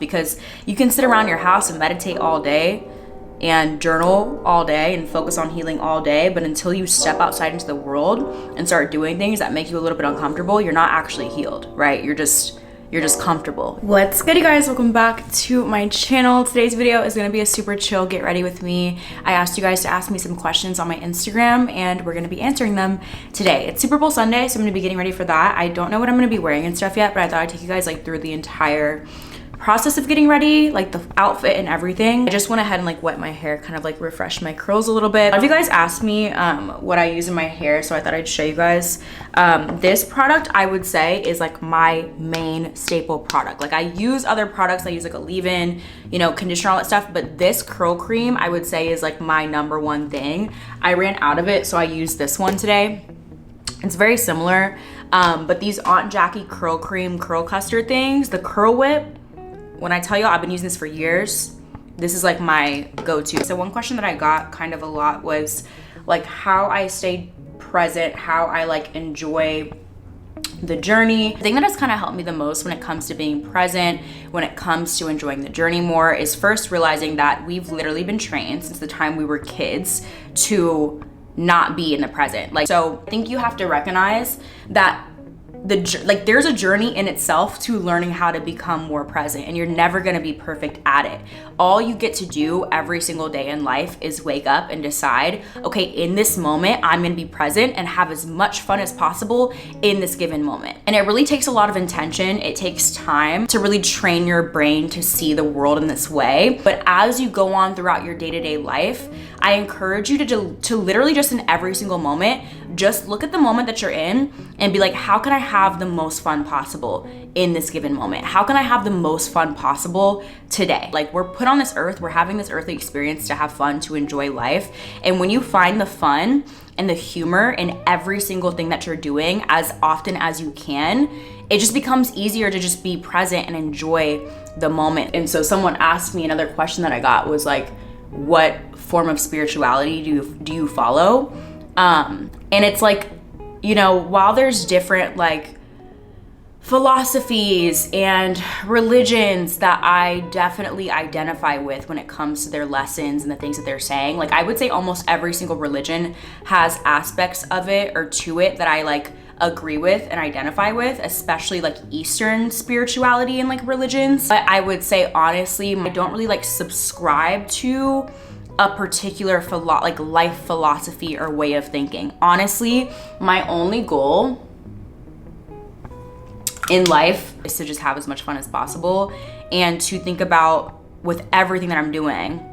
because you can sit around your house and meditate all day and journal all day and focus on healing all day, but until you step outside into the world and start doing things that make you a little bit uncomfortable, you're not actually healed, right? You're just comfortable. What's good, you guys? Welcome back to my channel. Today's video is gonna be a super chill get ready with me. I asked you guys to ask me some questions on my Instagram and we're gonna be answering them today. It's Super Bowl Sunday, so I'm gonna be getting ready for that. I don't know what I'm gonna be wearing and stuff yet, but I thought I'd take you guys like through the entire process of getting ready, like the outfit and everything. I just went ahead and like wet my hair, kind of like refresh my curls a little bit. A lot of you guys asked me what I use in my hair, so I thought I'd show you guys. This product, I would say, is like my main staple product. Like I use other products, I use like a leave-in, you know, conditioner, all that stuff, but this curl cream, I would say, is like my number one thing. I ran out of it, so I used this one today. It's very similar, but these Aunt Jackie curl cream, curl custard things, the Curl Whip, when I tell you I've been using this for years, this is like my go-to. So one question that I got kind of a lot was like how I stay present, how I like enjoy the journey. The thing that has kind of helped me the most when it comes to being present, when it comes to enjoying the journey more, is first realizing that we've literally been trained since the time we were kids to not be in the present. Like, so I think you have to recognize that there's a journey in itself to learning how to become more present, and you're never going to be perfect at it. All you get to do every single day in life is wake up and decide, okay, in this moment, I'm going to be present and have as much fun as possible in this given moment. And it really takes a lot of intention. It takes time to really train your brain to see the world in this way. But as you go on throughout your day-to-day life, I encourage you to literally just in every single moment, just look at the moment that you're in and be like, how can I have the most fun possible in this given moment? How can I have the most fun possible today? Like, we're put on this earth, we're having this earthly experience to have fun, to enjoy life. And when you find the fun and the humor in every single thing that you're doing as often as you can, it just becomes easier to just be present and enjoy the moment. And so someone asked me, another question that I got was like, what form of spirituality do you follow? And it's like, you know, while there's different like philosophies and religions that I definitely identify with when it comes to their lessons and the things that they're saying, like I would say almost every single religion has aspects of it or to it that I like agree with and identify with, especially like Eastern spirituality and like religions. But I would say honestly, I don't really like subscribe to a particular like life philosophy or way of thinking. Honestly, my only goal in life is to just have as much fun as possible and to think about, with everything that I'm doing,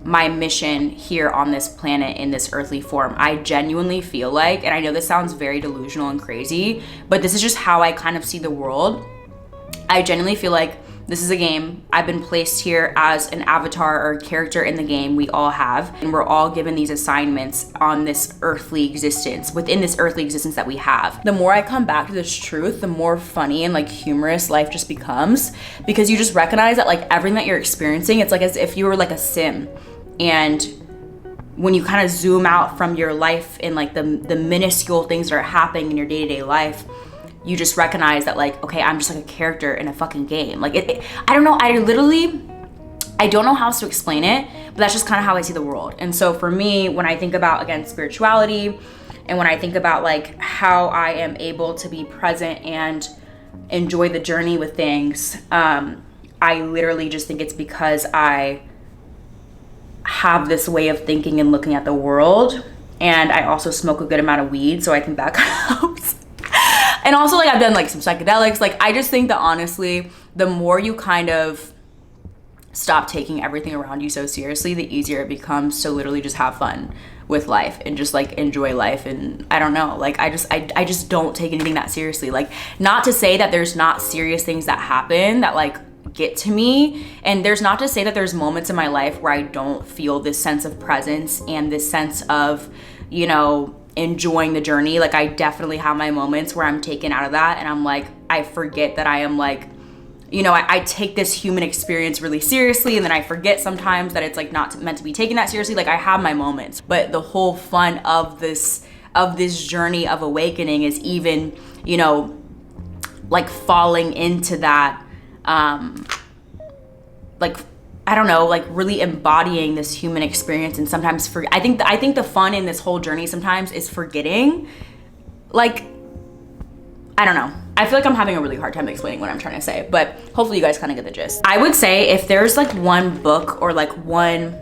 my mission here on this planet in this earthly form. I genuinely feel like, and I know this sounds very delusional and crazy, but this is just how I kind of see the world. I genuinely feel like this is a game. I've been placed here as an avatar or character in the game. We all have, and we're all given these assignments on this earthly existence, within this earthly existence that we have. The more I come back to this truth, the more funny and like humorous life just becomes, because you just recognize that like everything that you're experiencing, it's like as if you were like a sim. And when you kind of zoom out from your life and like the minuscule things that are happening in your day-to-day life, you just recognize that like, okay, I'm just like a character in a fucking game. Like I don't know, I don't know how else to explain it, but that's just kind of how I see the world. And so for me, when I think about, again, spirituality, and when I think about like how I am able to be present and enjoy the journey with things, I literally just think it's because I have this way of thinking and looking at the world. And I also smoke a good amount of weed, so I think that kind of helps. And also, like, I've done like some psychedelics. Like, I just think that honestly, the more you kind of stop taking everything around you so seriously, the easier it becomes to literally just have fun with life and just like enjoy life. And I don't know, like I just don't take anything that seriously. Like, not to say that there's not serious things that happen that like get to me, and there's not to say that there's moments in my life where I don't feel this sense of presence and this sense of, you know, enjoying the journey. Like, I definitely have my moments where I'm taken out of that and I'm like, I forget that I am like, you know, I take this human experience really seriously, and then I forget sometimes that it's like not meant to be taken that seriously. Like, I have my moments, but the whole fun of this journey of awakening is even, you know, like falling into that like, I don't know, like really embodying this human experience. And sometimes I think the fun in this whole journey sometimes is forgetting, like, I don't know. I feel like I'm having a really hard time explaining what I'm trying to say, but hopefully you guys kind of get the gist. I would say if there's like one book or like one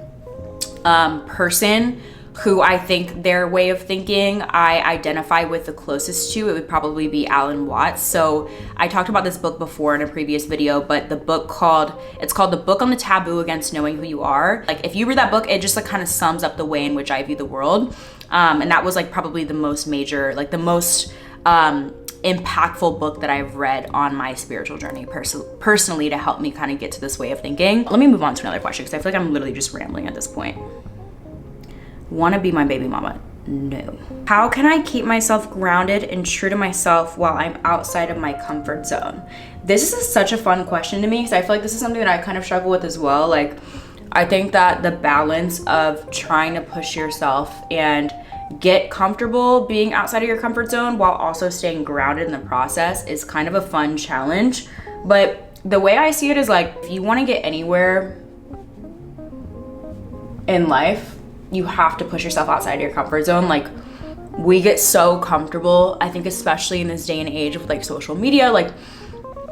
person who I think their way of thinking I identify with the closest to, it would probably be Alan Watts. So I talked about this book before in a previous video, but it's called The Book on the Taboo Against Knowing Who You Are. Like if you read that book, it just like kind of sums up the way in which I view the world. And that was like probably the most major, like the most impactful book that I've read on my spiritual journey personally to help me kind of get to this way of thinking. Let me move on to another question because I feel like I'm literally just rambling at this point. Want to be my baby mama? No. How can I keep myself grounded and true to myself while I'm outside of my comfort zone? This is such a fun question to me because I feel like this is something that I kind of struggle with as well. Like, I think that the balance of trying to push yourself and get comfortable being outside of your comfort zone while also staying grounded in the process is kind of a fun challenge. But the way I see it is like, if you want to get anywhere in life, you have to push yourself outside of your comfort zone. Like, we get so comfortable, I think especially in this day and age with like social media, like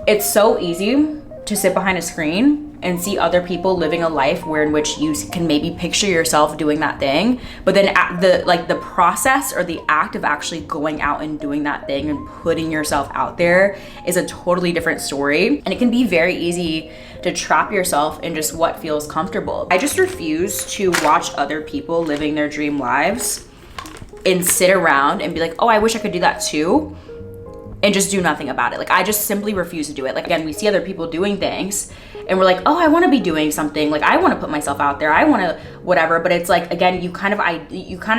it's so easy to sit behind a screen and see other people living a life where in which you can maybe picture yourself doing that thing, but then the process or the act of actually going out and doing that thing and putting yourself out there is a totally different story. And it can be very easy to trap yourself in just what feels comfortable. I just refuse to watch other people living their dream lives and sit around and be like, oh, I wish I could do that too, and just do nothing about it. Like, I just simply refuse to do it. Like, again, we see other people doing things and we're like, oh, I want to be doing something. Like, I want to put myself out there. I want to whatever. But it's like, again, you kind of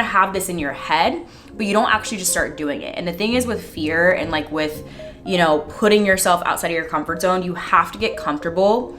have this in your head, but you don't actually just start doing it. And the thing is with fear and like with, you know, putting yourself outside of your comfort zone, you have to get comfortable.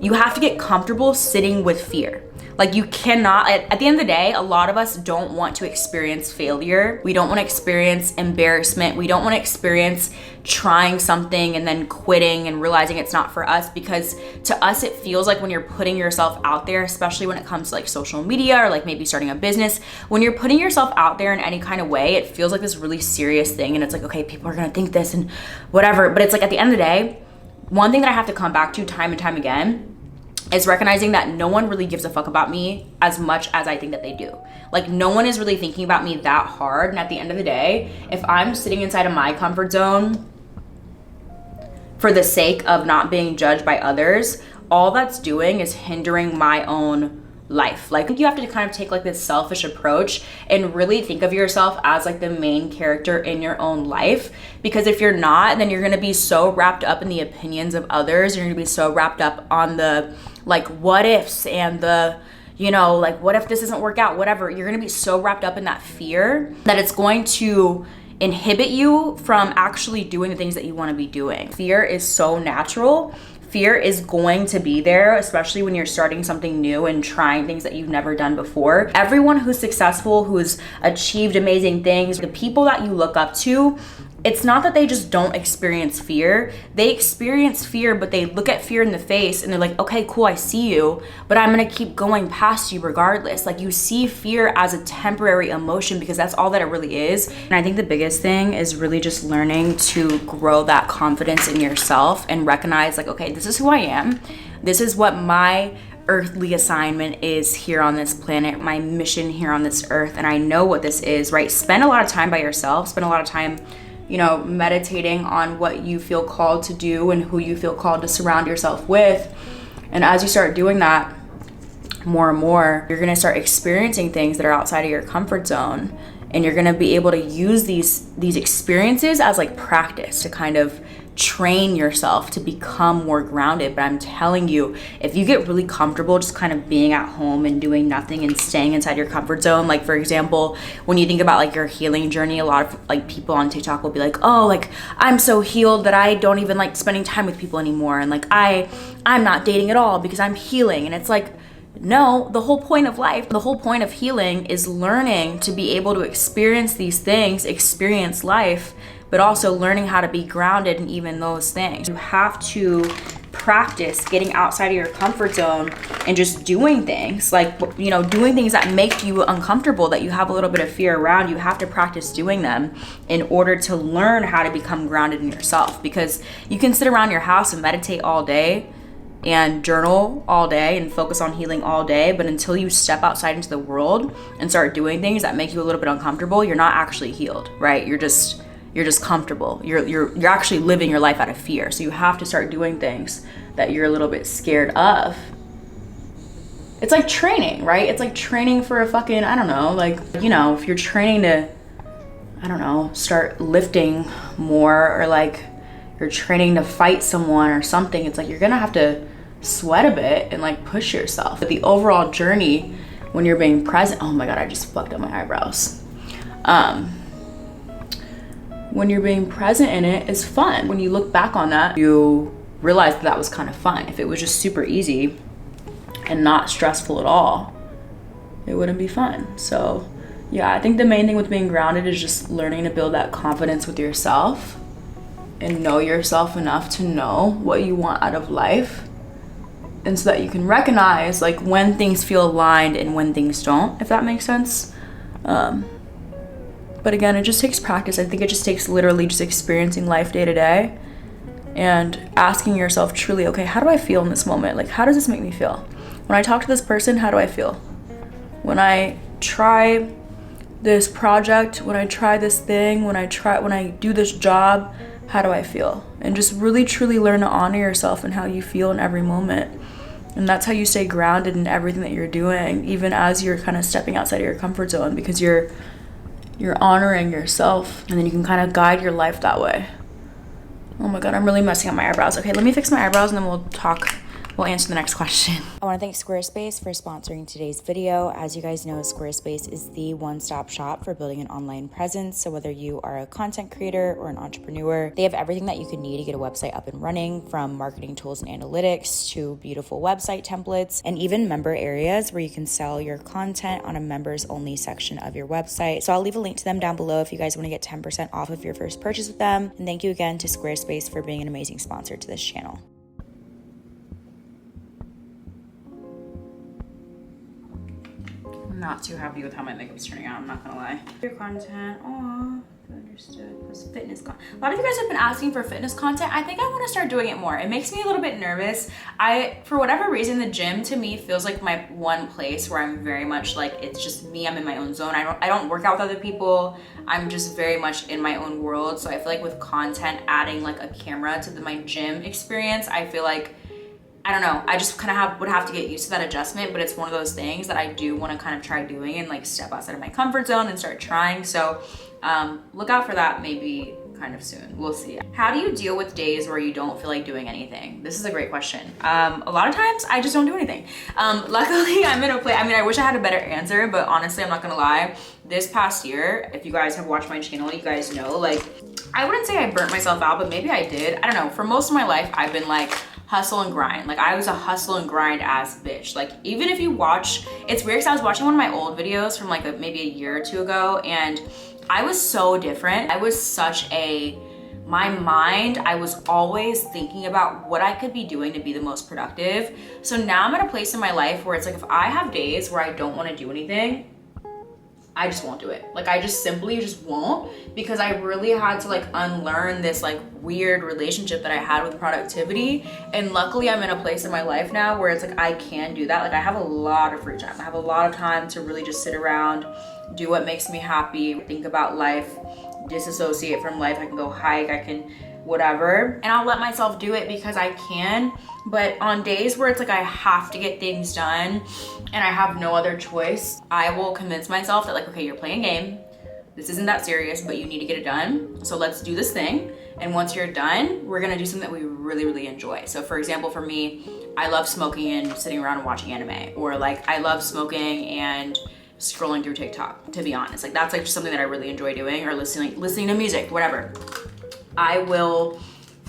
You have to get comfortable sitting with fear. Like, you cannot, at the end of the day, a lot of us don't want to experience failure. We don't want to experience embarrassment. We don't want to experience trying something and then quitting and realizing it's not for us, because to us, it feels like when you're putting yourself out there, especially when it comes to like social media or like maybe starting a business, when you're putting yourself out there in any kind of way, it feels like this really serious thing. And it's like, okay, people are going to think this and whatever. But it's like, at the end of the day, one thing that I have to come back to time and time again is recognizing that no one really gives a fuck about me as much as I think that they do. Like, no one is really thinking about me that hard. And at the end of the day, if I'm sitting inside of my comfort zone for the sake of not being judged by others, all that's doing is hindering my own life. Like, you have to kind of take like this selfish approach and really think of yourself as like the main character in your own life, because if you're not, then you're going to be so wrapped up in the opinions of others. You're going to be so wrapped up on the like what ifs and the, you know, like what if this doesn't work out, whatever. You're going to be so wrapped up in that fear that it's going to inhibit you from actually doing the things that you want to be doing. Fear is so natural. Fear is going to be there, especially when you're starting something new and trying things that you've never done before. Everyone who's successful, who's achieved amazing things, the people that you look up to, it's not that they just don't experience fear. They experience fear, but they look at fear in the face and they're like, okay, cool, I see you, but I'm gonna keep going past you regardless. Like, you see fear as a temporary emotion because that's all that it really is. And I think the biggest thing is really just learning to grow that confidence in yourself and recognize like, okay, this is who I am. This is what my earthly assignment is here on this planet, my mission here on this earth. And I know what this is, right? Spend a lot of time by yourself, spend a lot of time, you know, meditating on what you feel called to do and who you feel called to surround yourself with. And as you start doing that more and more, you're going to start experiencing things that are outside of your comfort zone. And you're going to be able to use these experiences as like practice to kind of train yourself to become more grounded. But I'm telling you, if you get really comfortable just kind of being at home and doing nothing and staying inside your comfort zone, like for example, when you think about like your healing journey, a lot of like people on TikTok will be like, oh, like I'm so healed that I don't even like spending time with people anymore, and like I'm not dating at all because I'm healing. And it's like, no, the whole point of life, the whole point of healing is learning to be able to experience these things, experience life, but also learning how to be grounded in even those things. You have to practice getting outside of your comfort zone and just doing things like, you know, doing things that make you uncomfortable, that you have a little bit of fear around. You have to practice doing them in order to learn how to become grounded in yourself, because you can sit around your house and meditate all day and journal all day and focus on healing all day, but until you step outside into the world and start doing things that make you a little bit uncomfortable, you're not actually healed, right? You're just comfortable. You're actually living your life out of fear. So you have to start doing things that you're a little bit scared of. It's like training, right? It's like training for a fucking, I don't know, like, you know, if you're training to, I don't know, start lifting more, or like you're training to fight someone or something, it's like you're gonna have to sweat a bit and like push yourself. But the overall journey when you're being present, oh my God, I just fucked up my eyebrows. When you're being present in it is fun. When you look back on that, you realize that was kind of fun. If it was just super easy and not stressful at all, it wouldn't be fun. So yeah, I think the main thing with being grounded is just learning to build that confidence with yourself and know yourself enough to know what you want out of life. And so that you can recognize like when things feel aligned and when things don't, if that makes sense. But again, it just takes practice. I think it just takes literally just experiencing life day to day and asking yourself truly, okay, how do I feel in this moment? Like, how does this make me feel? When I talk to this person, how do I feel? When I try this project, when I try this thing, when I do this job, how do I feel? And just really truly learn to honor yourself and how you feel in every moment. And that's how you stay grounded in everything that you're doing, even as you're kind of stepping outside of your comfort zone, because you're honoring yourself, and then you can kind of guide your life that way. Oh my God, I'm really messing up my eyebrows. Okay, let me fix my eyebrows and then we'll answer the next question. I want to thank Squarespace for sponsoring today's video. As you guys know, Squarespace is the one-stop shop for building an online presence. So whether you are a content creator or an entrepreneur, they have everything that you could need to get a website up and running, from marketing tools and analytics to beautiful website templates, and even member areas where you can sell your content on a members only section of your website. So I'll leave a link to them down below if you guys want to get 10% off of your first purchase with them. And thank you again to Squarespace for being an amazing sponsor to this channel. Not too happy with how my makeup's turning out, I'm not gonna lie. Your content, understood. Plus fitness content. A lot of you guys have been asking for fitness content. I think I want to start doing it more. It makes me a little bit nervous. For whatever reason, the gym to me feels like my one place where I'm very much like, it's just me, I'm in my own zone. I don't work out with other people. I'm just very much in my own world. So I feel like with content, adding like a camera to my gym experience, I feel like, I don't know, I just kind of would have to get used to that adjustment, but it's one of those things that I do want to kind of try doing and like step outside of my comfort zone and start trying. So look out for that maybe kind of soon. We'll see. How do you deal with days where you don't feel like doing anything? This is a great question. A lot of times I just don't do anything. Luckily I'm in a place, I mean, I wish I had a better answer, but honestly, I'm not gonna lie. This past year, if you guys have watched my channel, you guys know, like, I wouldn't say I burnt myself out, but maybe I did. I don't know. For most of my life, I've been like, hustle and grind. Like, I was a hustle and grind ass bitch. Like, even if you watch, it's weird because I was watching one of my old videos from like maybe a year or two ago, and I was so different. I was such my mind, I was always thinking about what I could be doing to be the most productive. So now I'm at a place in my life where it's like, if I have days where I don't want to do anything, I just won't do it. Like, I just simply just won't, because I really had to like unlearn this like weird relationship that I had with productivity. And luckily I'm in a place in my life now where it's like, I can do that. Like, I have a lot of free time. I have a lot of time to really just sit around, do what makes me happy, think about life, disassociate from life. I can go hike, I can whatever, and I'll let myself do it because I can. But on days where it's like I have to get things done and I have no other choice, I will convince myself that like, okay, you're playing a game. This isn't that serious, but you need to get it done. So let's do this thing. And once you're done, we're gonna do something that we really, really enjoy. So for example, for me, I love smoking and sitting around and watching anime, or like I love smoking and scrolling through TikTok, to be honest. Like, that's like just something that I really enjoy doing, or listening to music, whatever. I will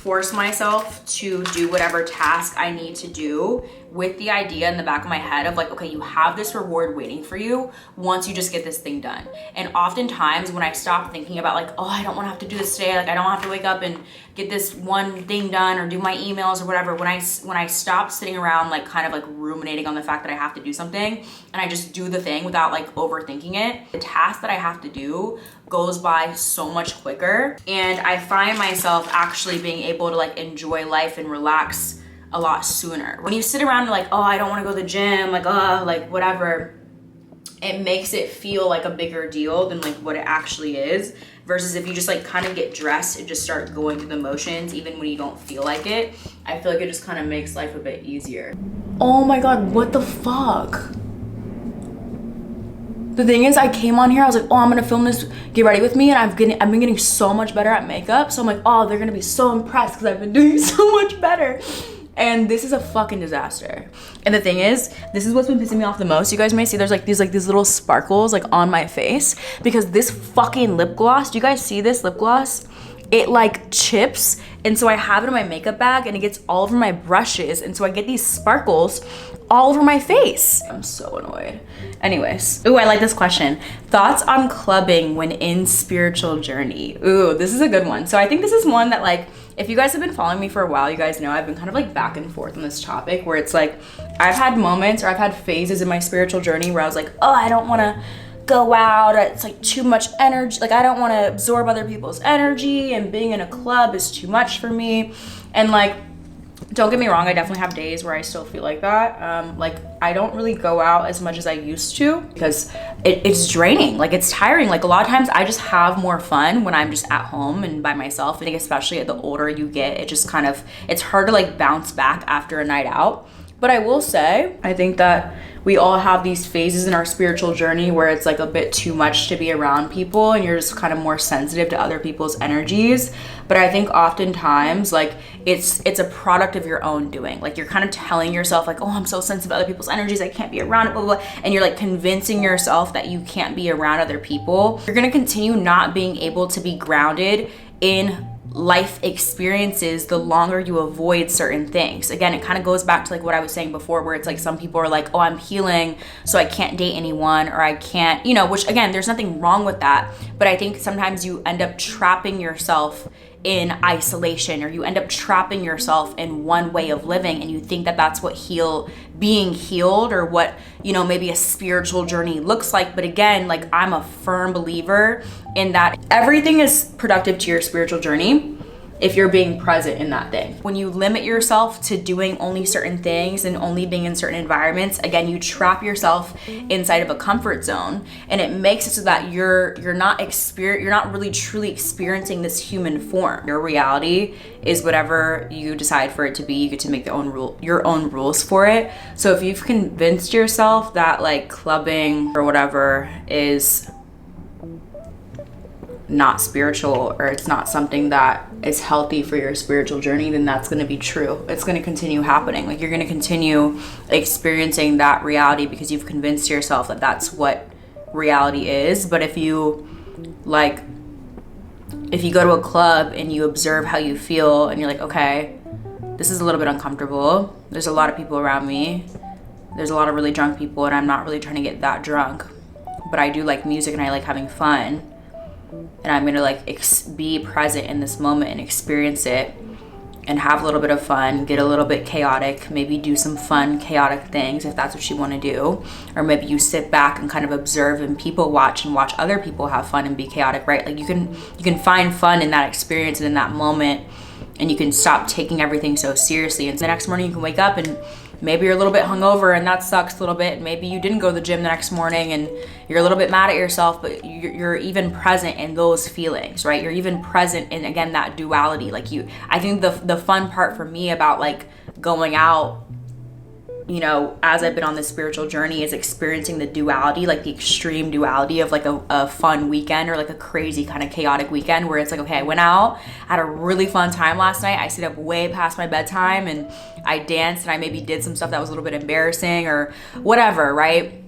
force myself to do whatever task I need to do with the idea in the back of my head of like, okay, you have this reward waiting for you once you just get this thing done. And oftentimes when I stop thinking about like, oh, I don't want to have to do this today, like I don't have to wake up and get this one thing done or do my emails or whatever, when I stop sitting around like kind of like ruminating on the fact that I have to do something and I just do the thing without like overthinking it, the task that I have to do goes by so much quicker. And I find myself actually being able to like enjoy life and relax a lot sooner. When you sit around and like, oh, I don't want to go to the gym, like, oh, like whatever, it makes it feel like a bigger deal than like what it actually is, versus if you just like kind of get dressed and just start going through the motions even when you don't feel like it. I feel like it just kind of makes life a bit easier. Oh my God, what the fuck? The thing is, I came on here, I was like, oh, I'm gonna film this, get ready with me, and I've been getting so much better at makeup. So I'm like, oh, they're gonna be so impressed because I've been doing so much better. And this is a fucking disaster. And the thing is, this is what's been pissing me off the most. You guys may see there's like these little sparkles like on my face because this fucking lip gloss, do you guys see this lip gloss? It like chips, and so I have it in my makeup bag and it gets all over my brushes, and so I get these sparkles all over my face. I'm so annoyed. Anyways, ooh, I like this question. Thoughts on clubbing when in spiritual journey? Ooh, this is a good one. So I think this is one that like, if you guys have been following me for a while, you guys know I've been kind of like back and forth on this topic where it's like, I've had moments or I've had phases in my spiritual journey where I was like, oh, I don't wanna go out, it's like too much energy, like I don't want to absorb other people's energy, and being in a club is too much for me. And like, don't get me wrong, I definitely have days where I still feel like that. Like I don't really go out as much as I used to because it's draining, like it's tiring. Like a lot of times I just have more fun when I'm just at home and by myself. I think especially the older you get, it just kind of, it's hard to like bounce back after a night out. But I will say, I think that we all have these phases in our spiritual journey where it's like a bit too much to be around people and you're just kind of more sensitive to other people's energies. But I think oftentimes like it's a product of your own doing. Like you're kind of telling yourself like, oh, I'm so sensitive to other people's energies, I can't be around it, blah, blah, blah. And you're like convincing yourself that you can't be around other people. You're gonna continue not being able to be grounded in life experiences the longer you avoid certain things. Again, it kind of goes back to like what I was saying before, where it's like some people are like, oh, I'm healing, so I can't date anyone, or I can't, you know, which again, there's nothing wrong with that. But I think sometimes you end up trapping yourself in isolation, or you end up trapping yourself in one way of living, and you think that that's what being healed, or what, you know, maybe a spiritual journey looks like. But again, like I'm a firm believer in that everything is productive to your spiritual journey if you're being present in that thing. When you limit yourself to doing only certain things and only being in certain environments, again, you trap yourself inside of a comfort zone, and it makes it so that you're not really truly experiencing this human form. Your reality is whatever you decide for it to be. You get to make your own rules for it. So if you've convinced yourself that like clubbing or whatever is not spiritual, or it's not something that is healthy for your spiritual journey, then that's going to be true. It's going to continue happening. Like you're going to continue experiencing that reality because you've convinced yourself that that's what reality is. But if you go to a club and you observe how you feel and you're like, okay, this is a little bit uncomfortable, there's a lot of people around me, there's a lot of really drunk people, and I'm not really trying to get that drunk, but I do like music and I like having fun, and I'm gonna like be present in this moment and experience it and have a little bit of fun, get a little bit chaotic, maybe do some fun chaotic things if that's what you want to do. Or maybe you sit back and kind of observe and people watch and watch other people have fun and be chaotic, right? Like you can find fun in that experience and in that moment, and you can stop taking everything so seriously. And the next morning you can wake up and maybe you're a little bit hungover and that sucks a little bit. Maybe you didn't go to the gym the next morning and you're a little bit mad at yourself, but you're even present in those feelings, right? You're even present in, again, that duality. Like I think the fun part for me about like going out, you know, as I've been on this spiritual journey, is experiencing the duality, like the extreme duality of like a fun weekend or like a crazy kind of chaotic weekend where it's like, okay, I went out, had a really fun time last night. I stayed up way past my bedtime and I danced and I maybe did some stuff that was a little bit embarrassing or whatever, right?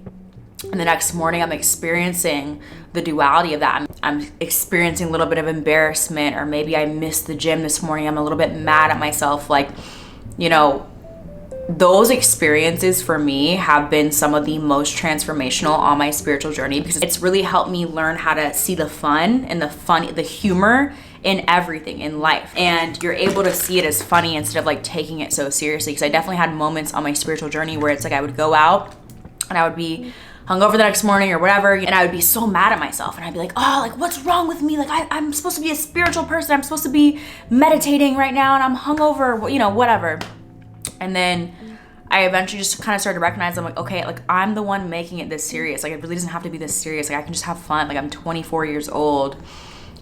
and the next morning I'm experiencing the duality of that. I'm experiencing a little bit of embarrassment, or maybe I missed the gym this morning. I'm a little bit mad at myself. Like, you know, those experiences for me have been some of the most transformational on my spiritual journey, because it's really helped me learn how to see the fun and the humor in everything in life. And you're able to see it as funny instead of like taking it so seriously. Because I definitely had moments on my spiritual journey where it's like I would go out and I would be hungover the next morning or whatever, and I would be so mad at myself, and I'd be like, oh, like what's wrong with me? Like I'm supposed to be a spiritual person. I'm supposed to be meditating right now, and I'm hungover, you know, whatever. And then I eventually just kind of started to recognize, I'm like, okay, like I'm the one making it this serious. Like it really doesn't have to be this serious. Like I can just have fun. Like I'm 24 years old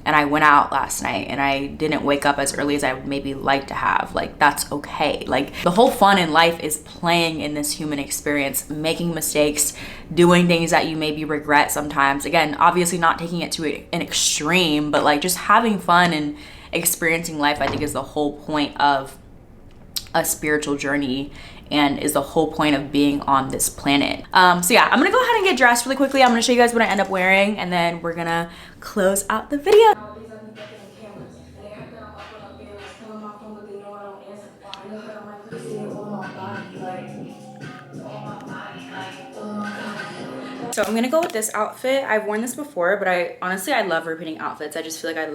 and I went out last night and I didn't wake up as early as I would maybe like to have. Like that's okay. Like the whole fun in life is playing in this human experience, making mistakes, doing things that you maybe regret sometimes. Again, obviously not taking it to an extreme, but like just having fun and experiencing life, I think is the whole point of a spiritual journey, and is the whole point of being on this planet. So yeah, I'm gonna go ahead and get dressed really quickly. I'm gonna show you guys what I end up wearing, and then we're gonna close out the video. So I'm gonna go with this outfit. I've worn this before, but I love repeating outfits. I just feel like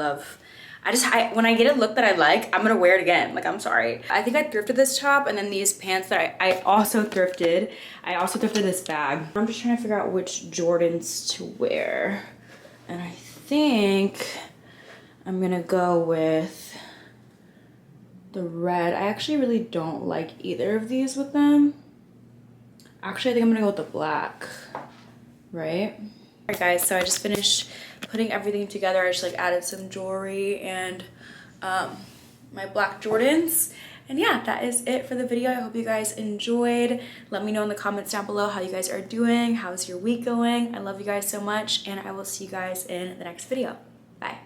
when I get a look that I like, I'm gonna wear it again. Like, I'm sorry. I think I thrifted this top, and then these pants that I also thrifted. I also thrifted this bag. I'm just trying to figure out which Jordans to wear. And I think I'm gonna go with the red. I actually really don't like either of these with them. Actually, I think I'm gonna go with the black, right? All right, guys, so I just finished putting everything together. I just like added some jewelry and my black Jordans. And yeah, that is it for the video. I hope you guys enjoyed. Let me know in the comments down below how you guys are doing. How's your week going? I love you guys so much, and I will see you guys in the next video. Bye.